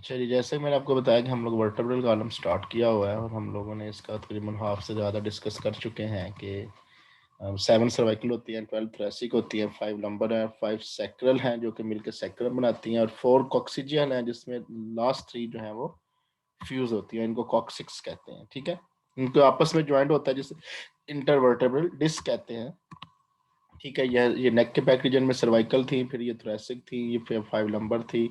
अच्छा जी, जैसे मैंने आपको बताया कि हम लोग वर्टेब्रल कॉलम स्टार्ट किया हुआ है और हम लोगों ने इसका तकरीबन हाफ से ज़्यादा डिस्कस कर चुके हैं कि 7 सर्वाइकल होती हैं, 12 थोरेसिक होती है, 5 लंबर है, 5 सैक्रल हैं जो कि मिलकर सैक्रम बनाती हैं और 4 कॉक्सिजियल हैं जिसमें लास्ट 3 जो हैं वो फ्यूज होती हैं, इनको कॉक्सिक्स कहते हैं। ठीक है, इनको आपस में ज्वाइंट होता है जिसे इंटरवर्टेब्रल डिस्क कहते हैं। ठीक है, ये नेक के बैक रीजन में सर्वाइकल थी, फिर ये थोरेसिक थी, ये फिर 5 लंबर थी,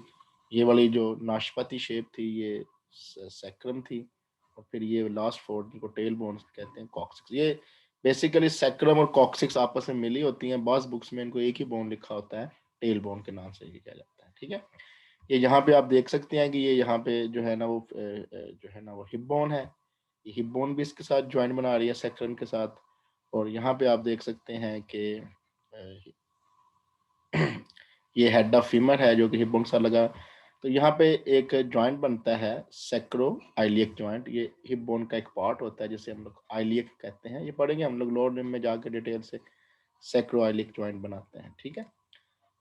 ये वाली जो नाशपाती शेप थी ये सैक्रम थी, और फिर ये लास्ट 4 जिनको टेल बोन्स कहते हैं कॉक्सिक्स। ये बेसिकली सैक्रम और कॉक्सिक्स आपस में मिली होती हैं, बॉस बुक्स में इनको एक ही बोन लिखा होता है, टेल बोन के नाम से ये किया जाता है। ठीक है, ये यहाँ पे आप देख सकते हैं कि ये यहाँ पे जो है ना वो जो है ना वो हिप बोन है, ये हिप बोन भी इसके साथ ज्वाइंट बना रही है सैक्रम के साथ। और यहाँ पे आप देख सकते हैं कि ये हेड ऑफ फीमर है जो कि हिप बोन के साथ लगा। तो यहाँ पे एक जॉइंट बनता है सैक्रो आइलियक जॉइंट, ये हिप बोन का एक पार्ट होता है जिसे हम लोग आइलियक कहते हैं। ये पढ़ेंगे हम लोग लोअर लिम्ब में जाकर डिटेल से, सैक्रो आइलियक जॉइंट बनाते हैं। ठीक है,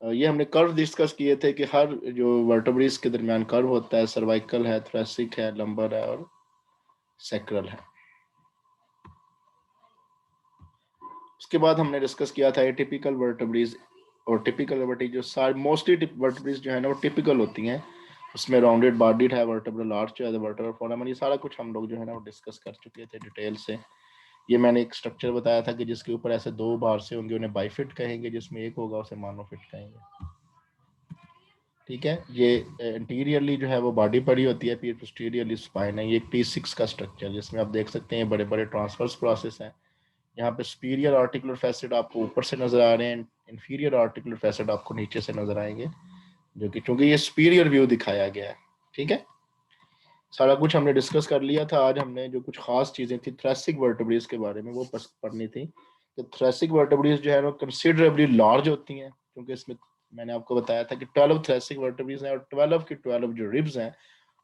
ये हमने कर्व डिस्कस किए थे कि हर जो वर्टेब्रेस के दरमियान कर्व होता है, सर्वाइकल है, थोरेसिक है, लंबर है और सैक्रल है। उसके बाद हमने डिस्कस किया था एटिपिकल वर्टेब्रेस और टिपिकल वर्टेब्रेस। जो सारी मोस्टली वर्टेब्रेस जो है ना वो टिपिकल होती हैं, उसमें राउंडेड बॉडीड है, वर्टेब्रल आर्च है, वर्टेब्रल फोरामन, ये सारा कुछ हम लोग जो है ना वो डिस्कस कर चुके थे डिटेल से। ये मैंने एक स्ट्रक्चर बताया था कि जिसके ऊपर ऐसे 2 बार से होंगे उन्हें बाइफिट कहेंगे, जिसमें एक होगा उसे मानोफिट कहेंगे। ठीक है, ये इंटीरियरली जो है वो बॉडी पड़ी होती है, फिर पोस्टीरियरली स्पाइन है। ये एक T6 का स्ट्रक्चर जिसमें आप देख सकते हैं बड़े बड़े ट्रांसफर्स प्रोसेस हैं। यहाँ पे सुपीरियर आर्टिकुलर फैसेट आपको ऊपर से नजर आ रहे हैं, इंफीरियर आर्टिकुलर फैसेट आपको नीचे से नजर आएंगे, जो कि चूंकि ये सुपीरियर व्यू दिखाया गया है। ठीक है, सारा कुछ हमने डिस्कस कर लिया था। आज हमने जो कुछ खास चीजें थी थ्रेसिक वर्टेब्रेस के बारे में वो पढ़नी थी। तो थ्रेसिक वर्टेब्रेस जो है वो कंसिडरेबली लार्ज होती हैं, क्योंकि इसमें मैंने आपको बताया था कि 12 थ्रेसिक वर्टेब्रेस हैं और 12 की 12 जो रिब्स हैं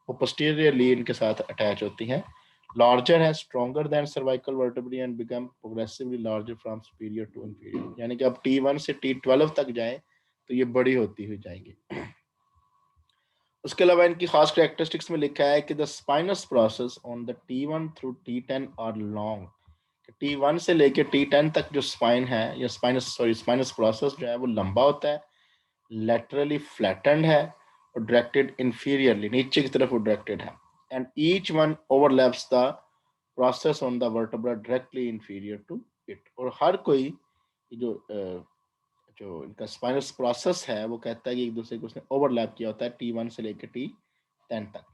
वो पोस्टीरियरली इनके साथ अटैच होती हैं। लार्जर है, stronger than cervical vertebrae and become progressively larger from superior to inferior, यानी कि अब T1 से T12 तक जाएं तो ये बड़ी होती हुई जाएंगी। उसके अलावा इनकी खास कैरेक्टरिस्टिक्स में लिखा है कि the spinous process on the T1 through T10 are long. T1 से लेके T10 तक जो स्पाइन है या स्पाइनस प्रोसेस जो है वो लंबा होता है, लेटरली फ्लैटेंड है और डायरेक्टेड इंफीरियरली, नीचे की तरफ वो डायरेक्टेड है, and each one overlaps the process on the vertebra directly inferior to it. और हर कोई जो जो इनका स्पाइनस प्रोसेस है वो कहता है कि एक दूसरे को उसने ओवरलैप किया होता है, T1 से लेकर T10 तक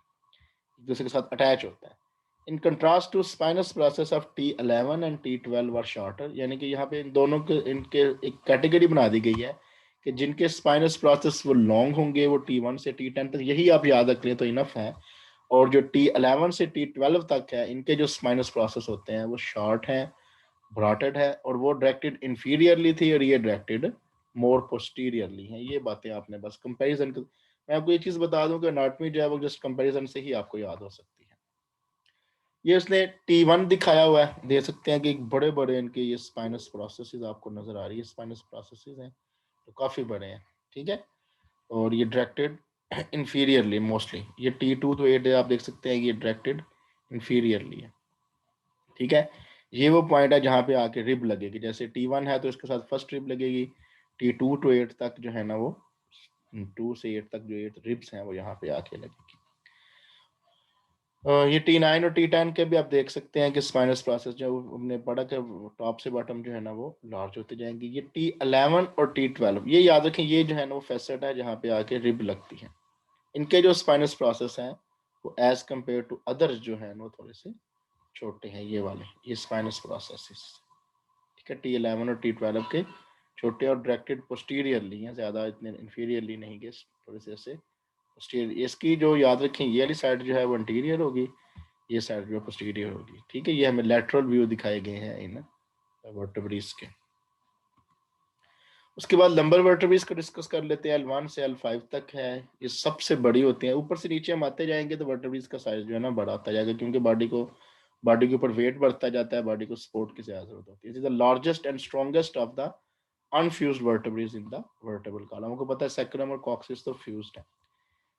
एक दूसरे के साथ अटैच होता है। In contrast to spinous process of T11 and T12 are shorter, यानी कि यहाँ पे इन दोनों के इनके एक कैटेगरी बना दी गई है कि जिनके स्पाइनस प्रोसेस वो लॉन्ग होंगे वो T1 से T10 तक, यही आप याद रख लें तो इनफ है। और जो T11 से T12 तक है इनके जो स्पाइनस प्रोसेस होते हैं वो शॉर्ट हैं, ब्रॉटेड है, और वो डायरेक्टेड इंफीरियरली थी और ये डायरेक्टेड मोर पोस्टीरियरली है। ये बातें आपने बस कंपैरिजन, मैं आपको ये चीज बता दूं कि एनाटॉमी जो है वो जस्ट कंपैरिजन से ही आपको याद हो सकती है। ये उसने T1 दिखाया हुआ है, दे सकते हैं कि बड़े बड़े इनके ये स्पाइनस प्रोसेसेस आपको नजर आ रही है, स्पाइनस प्रोसेसेस हैं तो काफी बड़े हैं। ठीक है, और ये डायरेक्टेड इंफीरियरली मोस्टली, ये T2 तो 8 आप देख सकते हैं कि ये डायरेक्टेड इंफीरियरली है। ठीक है, ये वो पॉइंट है जहाँ पे आके रिब लगेगी, जैसे T1 है तो इसके साथ फर्स्ट रिब लगेगी, T2 to 8 तक जो है ना वो 2 से 8 तक जो 8 रिब्स हैं वो यहाँ पे आके लगेगी। ये T9 और T10 के भी आप देख सकते हैं कि स्पाइनस प्रोसेस जो हमने पढ़ा कि टॉप से बॉटम जो है ना वो लार्ज होते जाएंगे। ये T11 और T12 ये याद रखें, ये जो है ना वो फैसेट है जहाँ पे आके रिब लगती है। इनके जो स्पाइनस प्रोसेस हैं वो एज कम्पेयर टू अदर्स जो है ना वो थोड़े से छोटे हैं, ये वाले ये स्पाइनस प्रोसेसेस। ठीक है, T11 और T12 के छोटे और डायरेक्टेड पोस्टीरियरली हैं, ज़्यादा इतने इंफीरियरली नहीं गए, थोड़े से ऐसे पोस्टीरियर। इसकी जो याद रखें ये वाली साइड जो है वो इंटीरियर होगी, ये साइड जो पोस्टीरियर होगी। ठीक है, ये हमें लेटरल व्यू दिखाए गए हैं इन वर्टेब्रेस के। उसके बाद लंबर वर्टेब्रेस को डिस्कस कर लेते हैं। L1 से L5 तक है, ये सबसे बड़ी होती हैं। ऊपर से नीचे हम आते जाएंगे तो वर्टेब्रेस का साइज जो है ना बड़ा होता जाएगा, क्योंकि बॉडी के ऊपर वेट बढ़ता जाता है, बॉडी को सपोर्ट की ज्यादा जरूरत होती है। It is the largest and strongest of the unfused vertebrae in the vertebral column. हमको पता है सैक्रम और कॉक्सिस तो फ्यूज्ड है।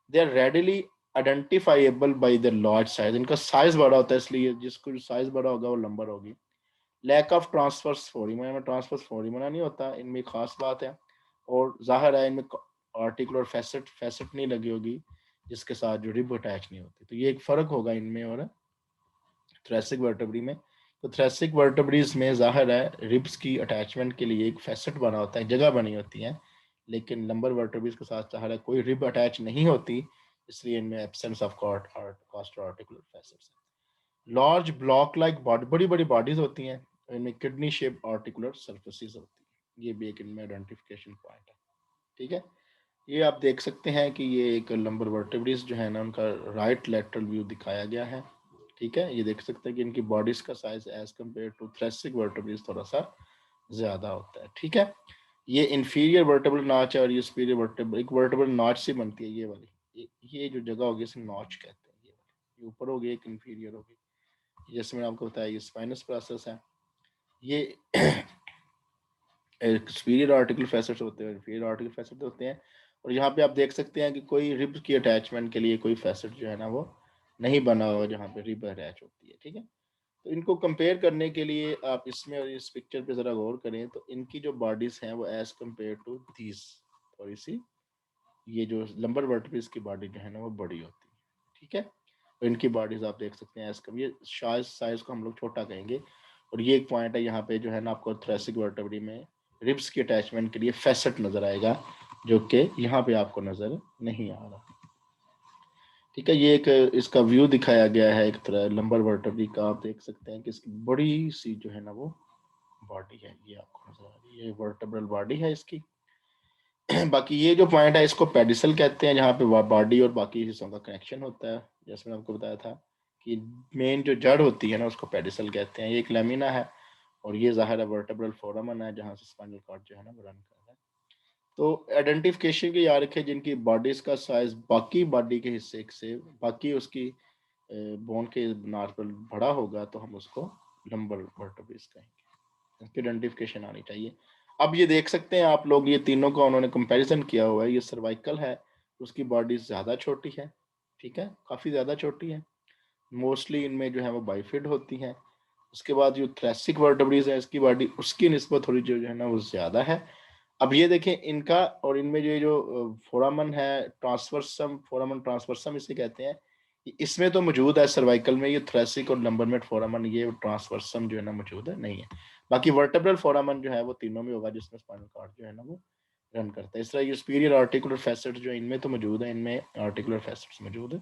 They are readily identifiable by the large size, इनका साइज बड़ा होता है इसलिए जिसको साइज बड़ा होगा वो लंबर होगी। लैक ऑफ ट्रांसफर्स फोरामन में ट्रांसफर्स फोरामन नहीं होता, इनमें खास बात है। और जाहिर है इनमें आर्टिकुलर फैसेट नहीं लगी होगी जिसके साथ जो रिब अटैच नहीं होती, तो ये एक फर्क होगा इनमें और थ्रेसिक वर्टेब्री में। तो थ्रेसिक वर्टेब्रीज में जाहिर है रिब्स की अटैचमेंट के लिए एक फैसेट बना होता है, जगह बनी होती है, लेकिन लंबर वर्टेब्रीज के साथ जाहिर है कोई रिब अटैच नहीं होती, इसलिए इनमें absence of cost articular facets. Large block like body, बड़ी बड़ी बॉडीज होती हैं, इनमें किडनी शेप आर्टिकुलर सर्फेसिस होती है, ये भी एक इनमें आइडेंटिफिकेशन पॉइंट है। ठीक है, ये आप देख सकते हैं कि ये एक लंबर वर्टेब्रीज जो है ना उनका राइट लेटरल व्यू दिखाया गया है। ठीक है, ये देख सकते हैं कि इनकी बॉडीज का size as compare to thoracic vertebrae थोड़ा सा ज्यादा होता है। ठीक है, ये इंफीरियर वर्टेब्रल नॉच है और ये सुपीरियर वर्टेब्रल, एक वर्टेब्रल नॉच से बनती है ये वाली, ये जो जगह होगी इसे नॉच कहते हैं। ये ऊपर होगी, एक इंफीरियर होगी, जैसे मैंने आपको बताया ये स्पाइनस प्रोसेस है। ये सुपीरियर आर्टिकल फैसेट्स होते हैं, इंफीरियर आर्टिकल फैसेट होते हैं। और यहाँ पे आप देख सकते हैं कि कोई रिब की अटैचमेंट के लिए कोई फैसेट जो है ना वो नहीं बना हुआ जहाँ पे रिब अटैच होती है। ठीक है, तो इनको कंपेयर करने के लिए आप इसमें और इस पिक्चर पे जरा गौर करें, तो इनकी जो बॉडीज हैं वो एज कम्पेयर टू दीज, थोड़ी सी ये जो लंबर वर्टिब्रेस की बॉडी जो है ना वो बड़ी होती है। ठीक है, तो इनकी बॉडीज आप देख सकते हैं एज कम, ये साइज को हम लोग छोटा कहेंगे। और ये एक पॉइंट है यहाँ पे जो है ना आपको थ्रेसिक वर्टेब्री में रिब्स की अटैचमेंट के लिए फैसेट नजर आएगा, जो कि यहाँ पे आपको नजर नहीं आ रहा। ठीक है, ये एक इसका व्यू दिखाया गया है एक तरह लंबर वर्टेब्री का, आप देख सकते हैं कि इसकी बड़ी सी जो है ना वो बॉडी है, ये आपको नजर आ रही है, ये वर्टेब्रल बॉडी है इसकी। बाकी ये जो पॉइंट है इसको पेडिसल कहते हैं, जहाँ पे बॉडी और बाकी हिस्सों का कनेक्शन होता है। जैसे मैंने आपको बताया था कि मेन जो जड़ होती है ना उसको पेडिसल कहते हैं। ये एक लेमिना है और ये जाहिर है वर्टेब्रल फोरामन है जहाँ से स्पाइनल कॉर्ड जो है ना वो रन कर रहा है। तो आइडेंटिफिकेशन के याद रखें, जिनकी बॉडीज का साइज बाकी बॉडी के हिस्से से बाकी उसकी बोन के नार्मल बड़ा होगा तो हम उसको लंबर वर्टेब्रेस कहेंगे। इसकी आइडेंटिफिकेशन आनी चाहिए। अब ये देख सकते हैं आप लोग, ये तीनों का उन्होंने कंपैरिजन किया हुआ है। ये सर्वाइकल है, उसकी बॉडी ज़्यादा छोटी है। ठीक है, काफ़ी ज़्यादा छोटी है, मोस्टली इनमें जो है वो बाइफिड होती हैं। उसके बाद जो थ्रेसिक वर्टेब्रीज है इसकी बॉडी उसकी निस्बत थोड़ी जो है ना वो ज़्यादा है। अब ये देखें इनका और इनमें जो फोरामन है, ट्रांसवर्सम, फोरामन ट्रांसवर्सम इसे कहते हैं, इसमें तो मौजूद है सर्वाइकल में, ये थ्रेसिक और लंबरमेट फोरामन ये ट्रांसवर्सम जो है ना मौजूद है नहीं है। बाकी वर्टेब्रल फोरामन जो है वो तीनों में होगा जिसमें स्पाइनल कॉर्ड जो है ना वो रन करता है। इस तरह ये सुपीरियर आर्टिकुलर फैसेट जो इनमें तो मौजूद है, इनमें आर्टिकुलर फैसेट्स मौजूद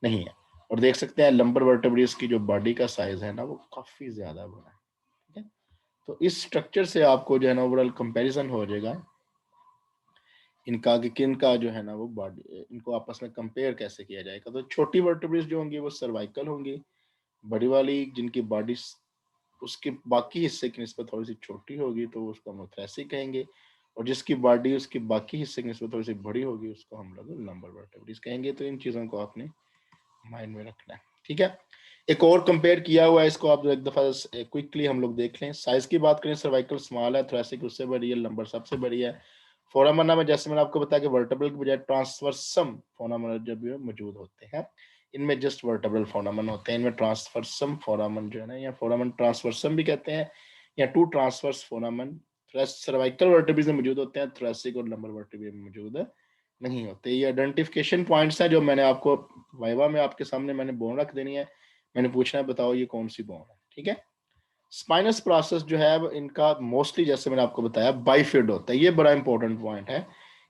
नहीं है। और देख सकते हैं लंबर वर्टेब्रेस की जो बॉडी का साइज है ना वो काफी ज्यादा बड़ा है। ठीक है, तो इस स्ट्रक्चर से आपको जो है ना ओवरऑल कंपैरिजन हो जाएगा इनका कि किन का जो है ना वो बॉडी, इनको आपस में कंपेयर कैसे किया जाएगा। तो छोटी वर्टेब्रेस जो होंगी वो सर्वाइकल होंगी, बड़ी वाली जिनकी बॉडी उसके बाकी हिस्से की निस्बत थोड़ी सी छोटी होगी तो उसको हम थ्रेसिक कहेंगे, और जिसकी बॉडी उसके बाकी हिस्से की निस्बत थोड़ी सी बड़ी होगी उसको हम लोग लंबर वर्टेब्रेस कहेंगे। तो इन चीज़ों को आपने माइंड में रखना है। ठीक है, एक और कंपेयर किया हुआ है, इसको आप एक दफा क्विकली हम लोग देख लें। साइज की बात करें, सर्वाइकल स्मॉल है, थ्रेसिक उससे बड़ी है, लंबर सबसे बड़ी है। फोरामना में जैसे मैंने आपको बताया कि वर्टेब्रल के बजाय ट्रांसवर्सम फोरामन जब मौजूद होते हैं, इनमें जस्ट वर्टेब्रल फोरामन होते हैं, इनमें ट्रांसवर्सम फोरामन जो है ना या फोरामन ट्रांसवर्सम भी कहते हैं या टू ट्रांसवर्स फोरामन सर्वाइकल वर्टेब्रेस में मौजूद होते हैं, थ्रेसिक और लंबर वर्टेब्रेस में मौजूद नहीं होते। ये आइडेंटिफिकेशन पॉइंट्स हैं जो मैंने आपको वाइवा में आपके सामने मैंने बोन रख देनी है, मैंने पूछना है बताओ ये कौन सी बोन है। ठीक है, स्पाइनस प्रोसेस जो है इनका मोस्टली जैसे मैंने आपको बताया बाइफिड होता है। ये बड़ा इंपॉर्टेंट पॉइंट है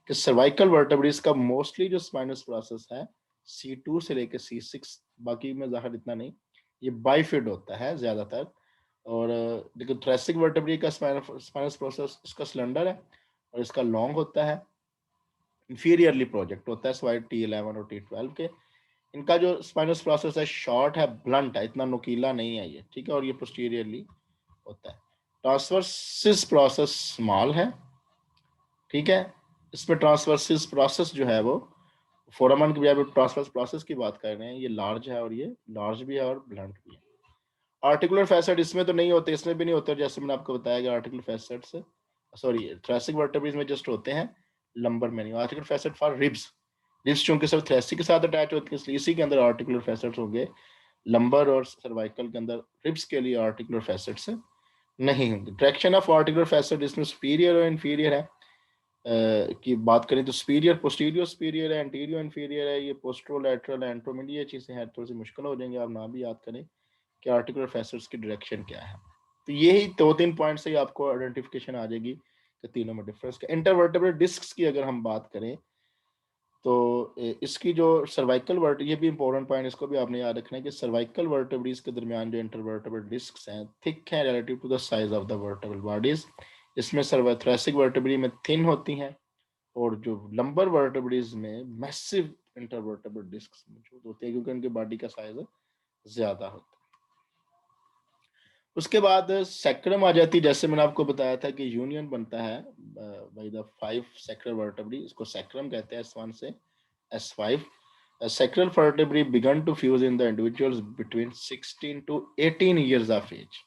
कि सर्वाइकल वर्टेब्रेस का मोस्टली जो स्पाइनस प्रोसेस है C2 से लेकर C6, बाकी में जाहिर इतना नहीं, ये बाइफिड होता है ज्यादातर। और देखो थ्रेसिक वर्टेब्रे का स्पाइनस प्रोसेस इसका सिलेंडर है और इसका लॉन्ग होता है, इंफीरियरली प्रोजेक्ट होता है स्वाइड T11 और T12 के। इनका जो स्पाइनस प्रोसेस है शॉर्ट है, ब्लंट है, इतना नुकीला नहीं है ये। ठीक है, और ये पोस्टीरियरली होता है। ट्रांसवर्सिस प्रोसेस स्मॉल है। ठीक है, इसमें ट्रांसवर्सिस प्रोसेस जो है वो फोरामन की बजाय ट्रांसवर्स प्रोसेस की बात कर रहे हैं, ये लार्ज है और ये लार्ज भी है और ब्लंट भी है। आर्टिकुलर फैसेट इसमें तो नहीं होते, इसमें भी नहीं होते, जैसे मैंने आपको बताया कि आर्टिकुलर फैसेट्स सॉरी थ्रेसिक वर्टेब्रेस में जस्ट होते हैं, लंबर में नहीं। Articular facet for ribs, ribs चूंकि सिर्फ थ्रेसिक के साथ अटैच होती है, इसलिए इसी के अंदर आर्टिकुलर फैसेट्स होंगे। लंबर और सर्वाइकल के अंदर रिब्स के लिए आर्टिकुलर फैसेट्स नहीं होंगे। डायरेक्शन ऑफ आर्टिकुलर फैसेट इसमें सुपीरियर और इंफीरियर है। की बात करें तो सुपीरियर पोस्टीरियर सुपीरियर है, एंटीरियर इंफीरियर है, ये पोस्ट्रोलैटरल एंट्रोमीडियल, ये चीजें हैं थोड़ी सी मुश्किल हो जाएंगी, आप ना भी याद करें कि आर्टिकुलर फैसेट्स की डायरेक्शन क्या है। तो यही दो तीन पॉइंट से ही आपको आइडेंटिफिकेशन आ जाएगी कि तीनों में डिफरेंस। इंटरवर्टेब्रल डिस्क की अगर हम बात करें तो इसकी जो सर्वाइकल वर्ट, ये भी इंपॉर्टेंट पॉइंट, इसको भी आपने याद रखना है कि सर्वाइकल वर्टेब्रीज के दरमियान जो इंटरवर्टेब्रल डिस्क हैं थिक हैं relative to the size of the vertebral bodies. इसमें थोरेसिक वर्टेब्री में थिन होती हैं और जो लंबर वर्टेब्रीज में मैसिव इंटरवर्टेब्रल डिस्क मौजूद होते हैं क्योंकि उनकी बॉडी का साइज ज्यादा होता है। उसके बाद सैक्रम आ जाती है, जैसे मैंने आपको बताया था कि यूनियन बनता है बाय द 5 सैक्रल वर्टेब्री, इसको सैक्रम कहते हैं S1 से S5। Sacral vertebrae began to fuse in the individuals between 16 to 18 years of age।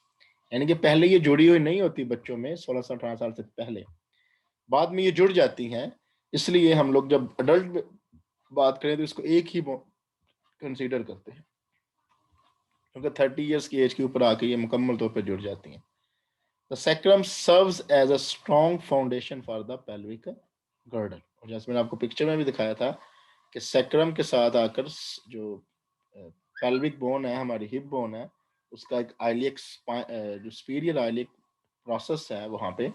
यानी कि पहले ये जुड़ी हुई नहीं होती बच्चों में 16 से 18 साल से पहले, बाद में ये जुड़ जाती हैं। इसलिए हम लोग जब अडल्ट बात करें तो इसको एक ही कंसीडर करते हैं क्योंकि 30 इयर्स की एज के ऊपर आके ये मुकम्मल तौर पर जुड़ जाती हैं। The sacrum serves as a strong foundation for the pelvic girdle. और जैसे मैंने आपको पिक्चर में भी दिखाया था कि सैक्रम के साथ आकर जो पेल्विक बोन है, हमारी हिप बोन है, उसका एक आइलियक जो सुपीरियर आइलियक प्रोसेस है वहां पे,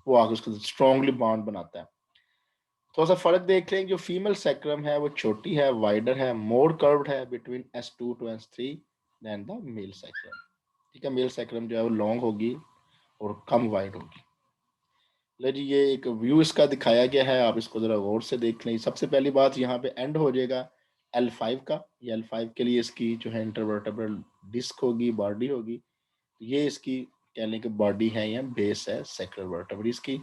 वो आकर उसको स्ट्रॉन्गली बॉन्ड बनाता है। थोड़ा सा फर्क देख लें, जो फीमेल सैक्रम है वो छोटी है, वाइडर है, मोर कर्व्ड है between S2 to S3 than the male sacrum. ठीक है, मेल सैक्रम जो है वो लॉन्ग होगी और कम वाइड होगी। ले जी, ये एक व्यू इसका दिखाया गया है, आप इसको जरा गौर से देख लें। सबसे पहली बात यहाँ पे एंड हो जाएगा L5 का, ये L5 के लिए इसकी जो है इंटरवर्टेब्रल डिस्क होगी, बॉडी होगी। ये इसकी कहने की बॉडी है या बेस है सैक्रल वर्टेब्रेस की।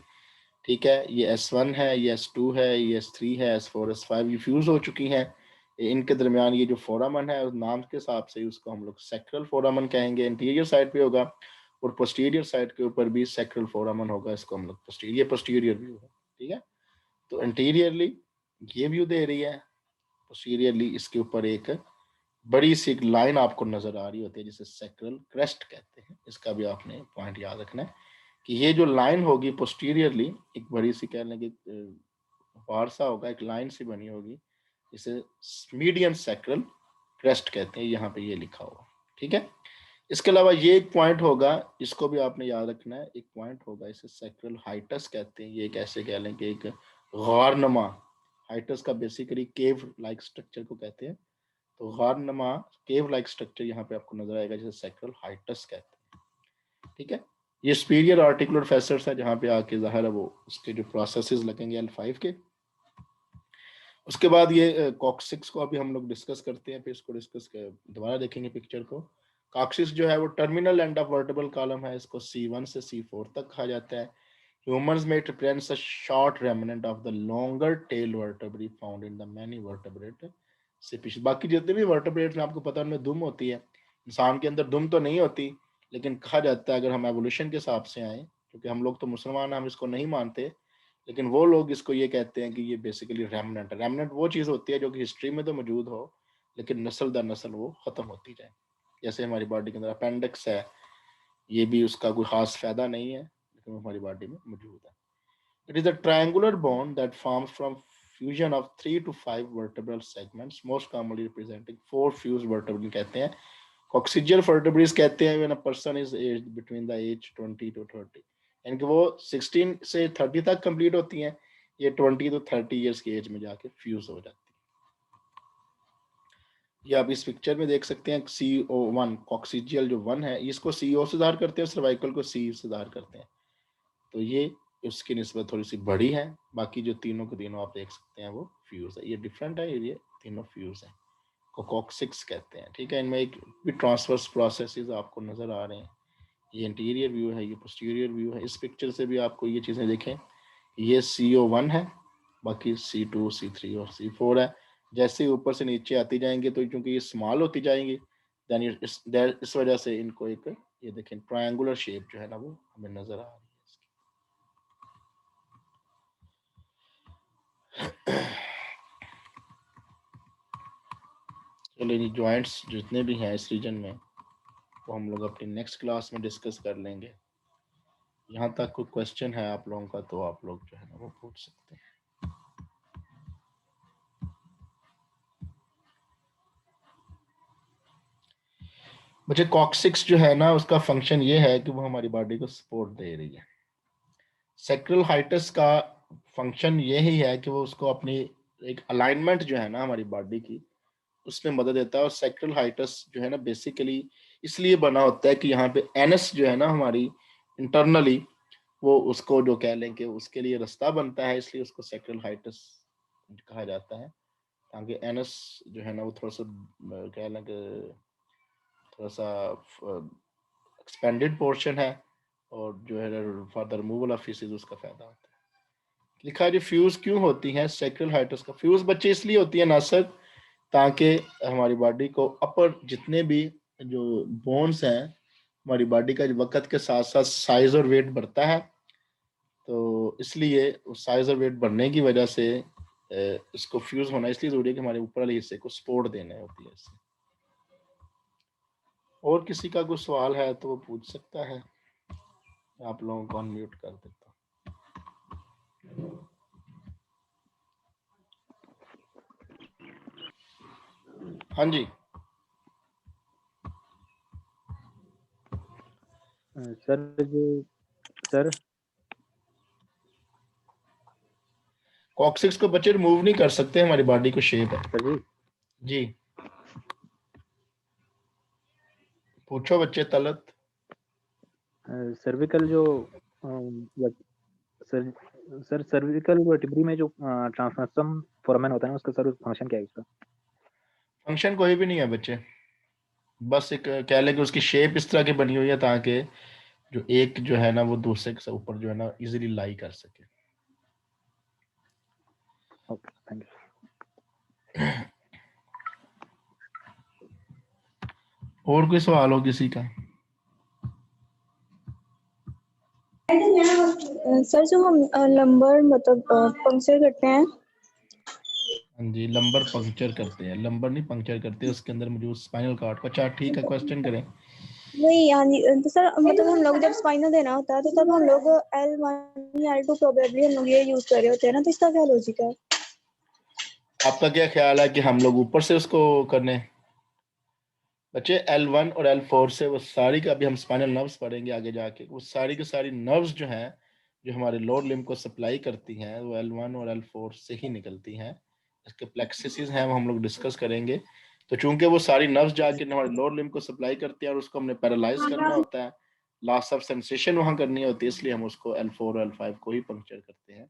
ठीक है, ये S1 है, ये S2 है, ये S3 है, S4 S5 ये फ्यूज हो चुकी हैं। इनके दरमियान ये जो फोरामन है, उस नाम के हिसाब से उसको हम लोग सैक्रल फोरामन कहेंगे, इंटीरियर साइड पे होगा, और पोस्टीरियर साइड के ऊपर भी सैक्रल फोरामन होगा, इसको हम लोग पोस्टीरियर व्यू है। ठीक है, तो इंटीरियरली ये व्यू दे रही है, पोस्टीरियरली इसके ऊपर एक बड़ी सी एक लाइन आपको नजर आ रही होती है जिसे सैक्रल क्रेस्ट कहते हैं। इसका भी आपने पॉइंट याद रखना है कि ये जो लाइन होगी पोस्टीरियरली एक बड़ी सी कह लें कि बार सा होगा, एक लाइन सी बनी होगी, इसे मीडियन सैक्रल क्रेस्ट कहते हैं, यहाँ पे ये लिखा हुआ। ठीक है, इसके अलावा ये एक पॉइंट होगा, इसको भी आपने याद रखना है, एक पॉइंट होगा, इसे सैक्रल हाइटस कहते हैं। ये कैसे कह लें कि एक गारनमा, हाइटस का बेसिकली केव लाइक स्ट्रक्चर को कहते हैं, तो गारनमा केव लाइक स्ट्रक्चर यहाँ पे आपको नजर आएगा जिसे सैक्रल हाइटस कहते हैं। ठीक है, ये सुपीरियर आर्टिकुलर फैसेट्स है जहाँ पे आके जाहिर है वो उसके जो प्रोसेसेस लगेंगे L5 के। उसके बाद ये कॉक्सिक्स को अभी हम लोग डिस्कस करते हैं, फिर इसको डिस्कस दोबारा देखेंगे पिक्चर को। कॉक्सिक्स जो है वो terminal end of vertebral column है, इसको C1 से C4 तक कहा जाता है। Humans may represent a short remnant of the longer tail vertebrae found in the many vertebrate species। बाकी जितने भी वर्टेब्रेट्स हैं आपको पता है उनमें दुम होती है, इंसान के अंदर दुम तो नहीं होती, लेकिन कहा जाता है अगर हम एवोल्यूशन के हिसाब से आए, क्योंकि हम लोग तो मुसलमान हैं, हम इसको नहीं मानते, लेकिन वो लोग इसको ये कहते हैं कि ये बेसिकली रेमनेंट है। रेमनेंट वो चीज़ होती है जो कि हिस्ट्री में तो मौजूद हो लेकिन नस्ल दर नस्ल वो ख़त्म होती जाए। जैसे हमारी बॉडी के अंदर अपेंडिक्स है, ये भी उसका कोई खास फायदा नहीं है लेकिन वो हमारी बॉडी में मौजूद है। It is a triangular bone that forms from fusion of 3 to 5 vertebral segments, most commonly representing 4 fused vertebrae कहते हैं। Coccygeal vertebrae कहते हैं when a person is aged between the age 20 to 30, यानी कि वो 16 से 30 तक कंप्लीट होती हैं, ये 20 to 30 ईयर्स की एज में जाके फ्यूज हो जाती है। ये आप इस पिक्चर में देख सकते हैं CO1 कॉक्सिजियल जो 1 है, इसको CO से ज़ाहिर करते हैं, सर्वाइकल को C से ज़ाहिर करते हैं, तो ये उसकी निस्बत थोड़ी सी बड़ी है। बाकी जो तीनों के तीनों आप देख सकते हैं वो फ्यूज है, ये डिफरेंट है, ये तीनों फ्यूज है, कोकॉक्सिक्स कहते हैं। ठीक है, इनमें एक भी ट्रांसवर्स प्रोसेसेस आपको नजर आ रहे हैं। ये इंटीरियर व्यू है, ये पोस्टीरियर व्यू है। इस पिक्चर से भी आपको ये चीज़ें देखें, ये CO1 है, बाकी C2 C3 और C4 है। जैसे ही ऊपर से नीचे आती जाएंगे तो क्योंकि ये स्मॉल होती जाएंगी, देन इस वजह से इनको एक ये देखें ट्रायंगुलर शेप जो है ना वो हमें नजर आ रही है। चलिए जी, जॉइंट्स जितने भी हैं इस रीजन में वो हम लोग अपनी नेक्स्ट क्लास में डिस्कस कर लेंगे। यहाँ तक कोई क्वेश्चन है आप लोगों का तो आप लोग जो है ना वो पूछ सकते हैं। मुझे कॉक्सिक्स जो है ना उसका फंक्शन ये है कि वो हमारी बॉडी को सपोर्ट दे रही है। सैक्रल हाइटस का फंक्शन ये ही है कि वो उसको अपनी एक अलाइनमेंट जो है ना हमारी बॉडी की उसमें मदद देता है। और सैक्रल हाइटस जो है ना बेसिकली इसलिए बना होता है कि यहाँ पे एनएस जो है ना हमारी इंटरनली वो उसको जो कह लें कि उसके लिए रास्ता बनता है, इसलिए उसको सैक्रल हाइटस कहा जाता है। ताकि एनएस जो है ना वो थोड़ा सा कह लें कि थोड़ा सा एक्सपेंडेड पोर्शन है और जो है for the removal of faeces उसका फायदा होता है। लिखा है जी फ्यूज क्यों होती है सैक्रल हाइटस का। फ्यूज बच्चे इसलिए होती है ना सर ताकि हमारी बॉडी को अपर जितने भी जो बोन्स हैं हमारी बॉडी का वक्त के साथ साथ साइज और वेट बढ़ता है, तो इसलिए उस साइज और वेट बढ़ने की वजह से इसको फ्यूज होना इसलिए जरूरी है कि हमारे ऊपर वाले हिस्से को सपोर्ट देना होती है इससे। और किसी का कोई सवाल है तो वो पूछ सकता है। आप लोगों को अनम्यूट कर देता हूं। हाँ जी सर जो सर कॉक्सिक्स को बच्चे रिमूव नहीं कर सकते, हमारी बॉडी को शेप है। सर जी जी पूछो बच्चे तलत। सर्विकल जो सर सर सर्विकल वर्टिब्री में जो ट्रांसवर्सम फोरामेन होता है ना उसका सर फंक्शन क्या है उसका? फंक्शन कोई भी नहीं है बच्चे, बस एक कह लें कि उसकी शेप इस तरह की बनी हुई है ताकि जो एक जो है ना वो दूसरे के ऊपर जो है ना इजीली लाई कर सके। Okay thank you. और कोई सवाल हो किसी का? सर जो हम लंबर मतलब पंक्चर करते हैं। हाँ जी लंबर पंक्चर करते हैं, लंबर नहीं पंक्चर करते, उसके अंदर मौजूद स्पाइनल कार्ड को। अच्छा ठीक है क्वेश्चन करें। वही हाँ जी, तो सर मतलब हम लोग जब स्पाइनल देना होता है तो तब हम लोग L1 या L2 प्रोबेबली हम लोग ये यूज कर रहे होते हैं ना, तो इसका क्या लॉजिक है? आपका क्या ख्याल है कि हम लोग ऊपर से उसको करने? बच्चे L1 और L4 से वो सारी का, अभी हम स्पाइनल नर्व्स पढ़ेंगे आगे जाके, वो सारी की सारी नर्व्स जो हैं जो हमारे लोअर लिम्ब को सप्लाई करती हैं वो L1 और L4 से ही निकलती हैं। इसके प्लेक्सिस हैं वो हम लोग डिस्कस करेंगे। तो चूंकि वो सारी नर्व्स जाके हमारे लोअर लिम्ब को सप्लाई करती हैं और उसको हमने पैरालाइज करना होता है, लॉस ऑफ सेंसेशन वहां करनी होती है, इसलिए हम उसको L4 और L5 को ही पंक्चर करते हैं।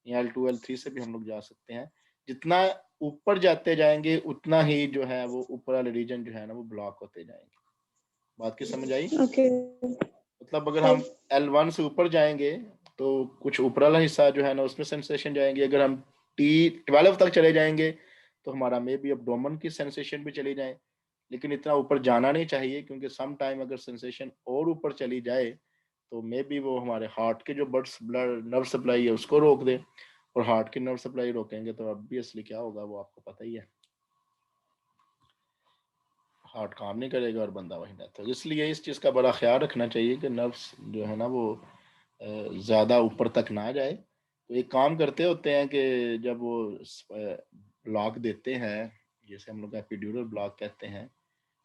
या L2 L3 से भी हम लोग जा सकते हैं। जितना ऊपर जाते जाएंगे उतना ही जो है वो ऊपर वाले रीजन जो है ना वो ब्लॉक होते जाएंगे। बात की समझ आई? ओके मतलब अगर सर। हम L1 से ऊपर जाएंगे तो कुछ ऊपर वाला हिस्सा जो है ना उसमें सेंसेशन जाएंगे। अगर हम T12 तक चले जाएंगे तो हमारा मे बी एब्डोमेन की सेंसेशन भी चली जाए, लेकिन इतना ऊपर जाना नहीं चाहिए क्योंकि सम टाइम अगर सेंसेशन और ऊपर चली जाए तो मे बी वो हमारे हार्ट के जो ब्लड नर्व सप्लाई है उसको रोक दे, और हार्ट की नर्व सप्लाई रोकेंगे तो ऑब्वियसली क्या होगा वो आपको पता ही है, हार्ट काम नहीं करेगा और बंदा वहीं रहता है। इसलिए इस चीज़ का बड़ा ख्याल रखना चाहिए कि नर्व्स जो है ना वो ज़्यादा ऊपर तक ना जाए। तो एक काम करते होते हैं कि जब वो ब्लॉक देते हैं, जैसे हम लोग एपिड्यूरल ब्लॉक कहते हैं,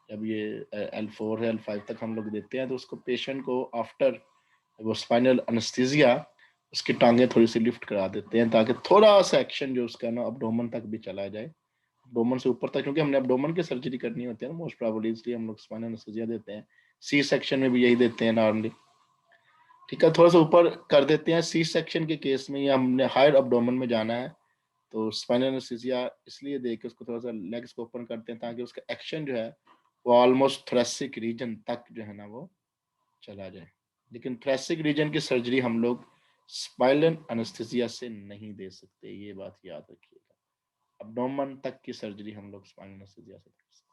जब ये L4 है L5 तक हम लोग देते हैं तो उसको पेशेंट को आफ्टर वो स्पाइनल अनेस्थीसिया उसकी टांगे थोड़ी सी लिफ्ट करा देते हैं ताकि थोड़ा सा एक्शन जो उसका ना अब्डोमेन तक भी चला जाए, अब्डोमेन से ऊपर तक, क्योंकि हमने अब्डोमेन की सर्जरी करनी होती है ना मोस्ट प्रोबेबली, इसलिए हम लोग स्पाइनल एनेस्थीसिया देते हैं। सी सेक्शन में भी यही देते हैं नॉर्मली। ठीक है थोड़ा सा ऊपर कर देते हैं सी सेक्शन के केस में, या हमने हायर अब्डोमेन में जाना है तो स्पाइनल एनेस्थीसिया इसलिए दे के उसको थोड़ा सा लेग्स को ओपन करते हैं ताकि उसका एक्शन जो है वो ऑलमोस्ट थोरेसिक रीजन तक जो है ना वो चला जाए। लेकिन थोरेसिक रीजन की सर्जरी हम लोग स्पाइनल एनेस्थीसिया से नहीं दे सकते, ये बात याद रखिएगा। अब्डोमेन तक की सर्जरी हम लोग स्पाइनल एनेस्थीसिया से कर सकते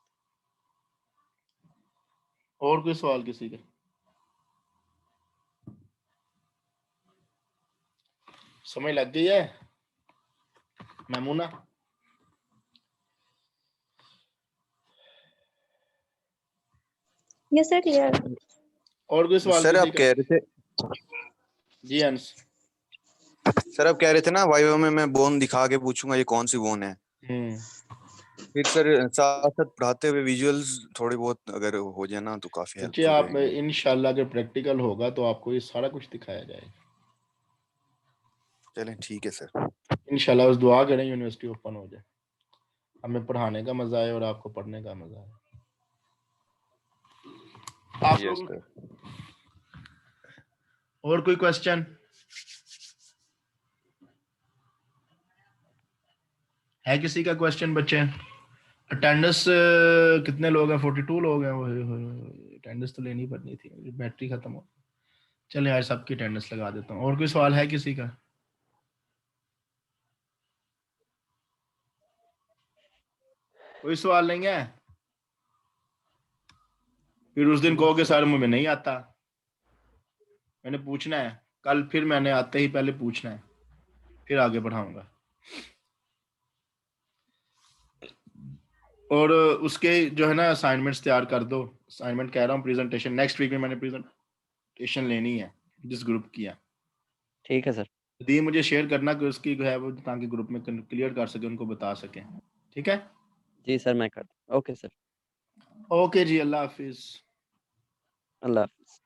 हैं। और कोई सवाल किसी का? समझ लग गई है मैमूना? Yes sir clear. और कोई सवाल सर आप किसी का? कह रहे थे जी अंश। सर आप कह रहे थे ना वाइवा में मैं बोन दिखा के पूछूंगा ये कौन सी बोन है, फिर सर साथ साथ पढ़ाते हुए विजुअल्स थोड़े बहुत अगर हो जाए ना तो काफी बच्चे हेल्पफुल आप रहेंगे। इंशाल्लाह अगर प्रैक्टिकल होगा तो आपको ये सारा कुछ दिखाया जाएगा। चलें ठीक है सर। इंशाल्लाह उस दुआ करें यूनिवर्सिटी ओपन हो जाए, हमें पढ़ाने का मजा आए और आपको पढ़ने का मजा आए। आप यस लोग सर। और कोई क्वेश्चन है किसी का? क्वेश्चन बच्चे? अटेंडेंस कितने लोग हैं? 42 लोग हैं। अटेंडेंस तो लेनी पड़नी थी, बैटरी खत्म हो। चले यार सबकी अटेंडेंस लगा देता हूँ। और कोई सवाल है किसी का? कोई सवाल नहीं है? फिर उस दिन कहोगे सर मुझे नहीं आता। मैंने पूछना है कल, फिर मैंने आते ही पहले पूछना है, फिर आगे बढ़ाऊंगा। और उसके जो है ना असाइनमेंट्स तैयार कर दो। असाइनमेंट कह रहा हूँ, प्रेजेंटेशन नेक्स्ट वीक में मैंने प्रेजेंटेशन लेनी है जिस ग्रुप की है। ठीक है सर। दी मुझे शेयर करना कि उसकी जो है वो ताकि ग्रुप में क्लियर कर सके, उनको बता सके। ठीक है? जी सर मैं कर दूँ। Okay sir. ओके जी, अल्लाह हाफिज। अल्लाह हाफिज।